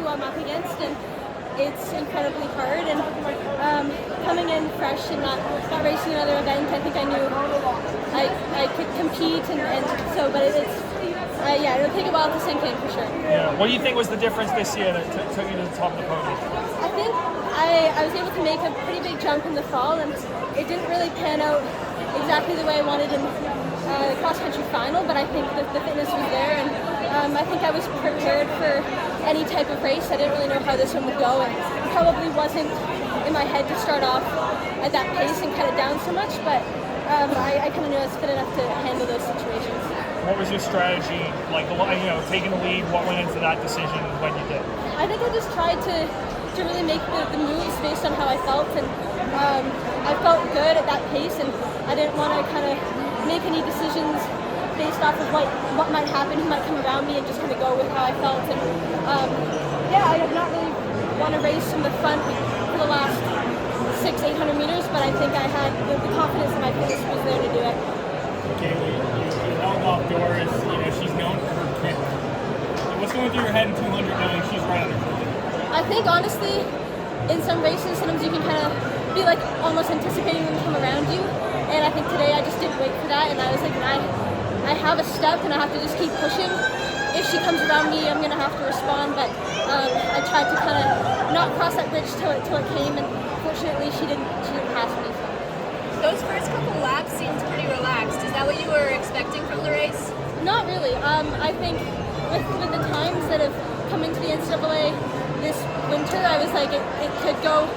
who I'm up against, and it's incredibly hard. And coming in fresh and not racing another event, I think I knew I could compete, and so, but it'll take a while to sink in for sure. Yeah. What do you think was the difference this year that took you to the top of the podium? I think I was able to make a pretty big jump in the fall, and it didn't really pan out exactly the way I wanted in the cross-country final, but I think that the fitness was there, and I think I was prepared for any type of race. I didn't really know how this one would go, and it probably wasn't in my head to start off at that pace and cut it down so much, but I kind of knew I was fit enough to handle those situations. What was your strategy, like, taking the lead? What went into that decision when you did? I think I just tried to really make the moves based on how I felt, and I felt good at that pace, and I didn't want to kind of make any decisions based off of what might happen, who might come around me, and just kind of go with how I felt. And I did not really want to race from the front for the last 600-800 meters, but I think I had the confidence in my fitness was there to do it. Ceili, you held off Doris. She's known for her kick. What's going through your head in 200 knowing she's right on her shoulder? I think honestly, in some races, sometimes you can kind of be like almost anticipating them to come around you. And I think today I just didn't wait for that, and I was like, I have a step and I have to just keep pushing. If she comes around me, I'm gonna have to respond. But I tried to kind of not cross that bridge till it came, and fortunately she didn't pass me. So. Those first couple laps seemed pretty relaxed. Is that what you were expecting from the race? Not really. I think with the times that have come into the NCAA this winter, I was like, it could go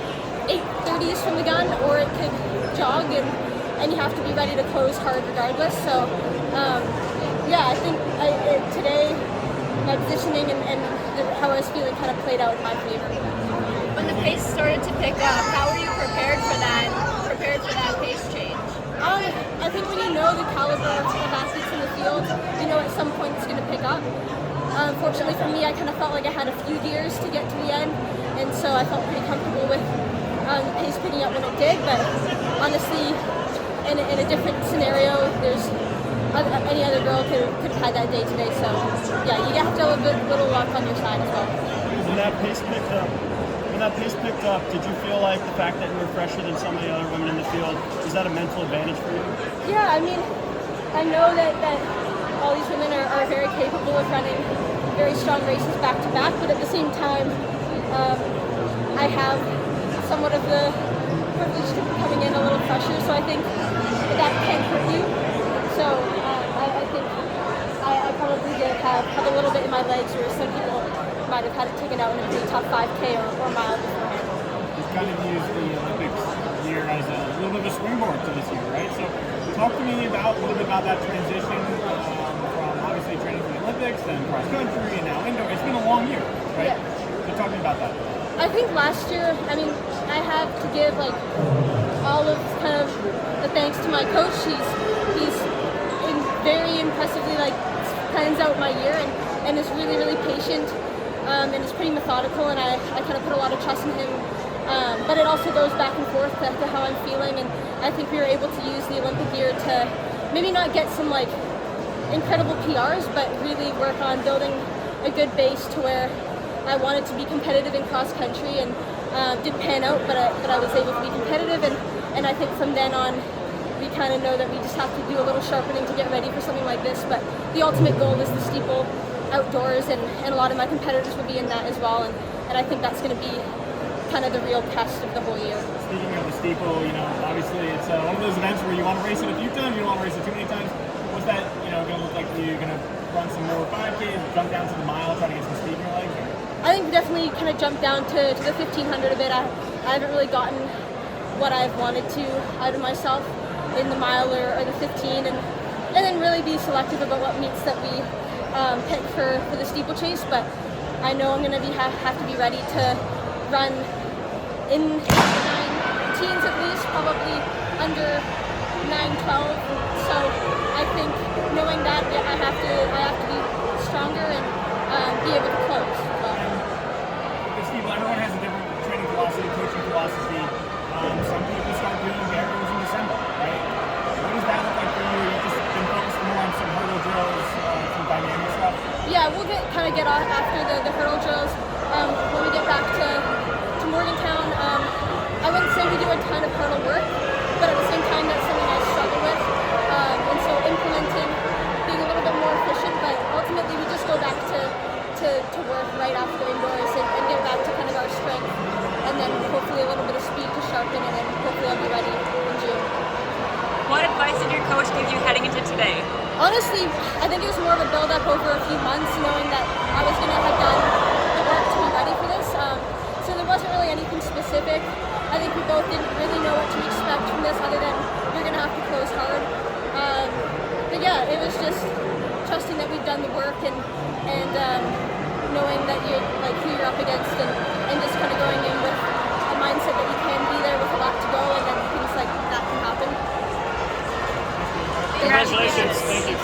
8:30s from the gun, or it could jog, and you have to be ready to close hard regardless. So, I think today my positioning and how I was feeling kind of played out in my favor. When the pace started to pick up, how were you prepared for that pace change? I think when you know the caliber of athletes in the field, you know at some point it's going to pick up. Fortunately for me, I kind of felt like I had a few gears to get to the end, and so I felt pretty comfortable with the pace picking up when it did. But honestly, in a different scenario, any other girl could have had that day today. So yeah, you have to have a little luck on your side as well. When that pace picked up, did you feel like the fact that you were fresher than some of the other women in the field, was that a mental advantage for you? Yeah, I mean, I know that all these women are very capable of running very strong races back to back, but at the same time, I have somewhat of the privilege to be coming in a little fresher, so I think that can hurt you. So I think I probably did have a little bit in my legs, where some people might have had it taken out in a pretty tough 5K or mile beforehand. You've kind of used the Olympics year as a little bit of a springboard to this year, right? So talk to me a little bit about that transition from obviously training for the Olympics, then cross country, and now indoor. It's been a long year, right? Yeah. So talk to me about that. I think last year, I have to give all of kind of the thanks to my coach. He's very impressively plans out my year and is really, really patient. And is pretty methodical, and I kind of put a lot of trust in him. But it also goes back and forth to how I'm feeling, and I think we were able to use the Olympic year to maybe not get some incredible PRs, but really work on building a good base to where I wanted to be competitive in cross country, and didn't pan out, but I was able to be competitive, and I think from then on we kind of know that we just have to do a little sharpening to get ready for something like this. But the ultimate goal is the steeple outdoors, and a lot of my competitors will be in that as well, and I think that's going to be kind of the real test of the whole year. Speaking of the steeple, obviously it's one of those events where you want to race it a few times, you don't want to race it too many times. What's that, going to look like for you? You're going to run some more 5Ks, jump down to the mile, try to get some speed in your legs? Or? I think definitely kind of jump down to the 1500 a bit. I haven't really gotten what I've wanted to out of myself in the mile or the 15, and then really be selective about what meets that we pick for the steeplechase. But I know I'm going to have to be ready to run in 9 teens at least, probably under 9:12. So I think knowing that I have to be stronger and be able to close. Everyone has a different training philosophy, coaching philosophy. Some people start doing barriers in December, right? What does that look like for you? You've just been focused more on some hurdle drills, some dynamic stuff? Yeah, we'll get off after the hurdle drills. to work right after indoors and get back to kind of our strength, and then hopefully a little bit of speed to sharpen, and then hopefully I'll be ready in June. What advice did your coach give you heading into today? Honestly, I think it was more of a build-up over a few months, knowing that I was going to have done the work to be ready for this. So there wasn't really anything specific. I think we both didn't really know what to expect from this, other than you're going to have to close hard. But yeah, it was just trusting that we've done the work and knowing that you're like who you're up against, and just kind of going in with a mindset that you can be there with a lot to go, and then things like that can happen. Congratulations. Thank you.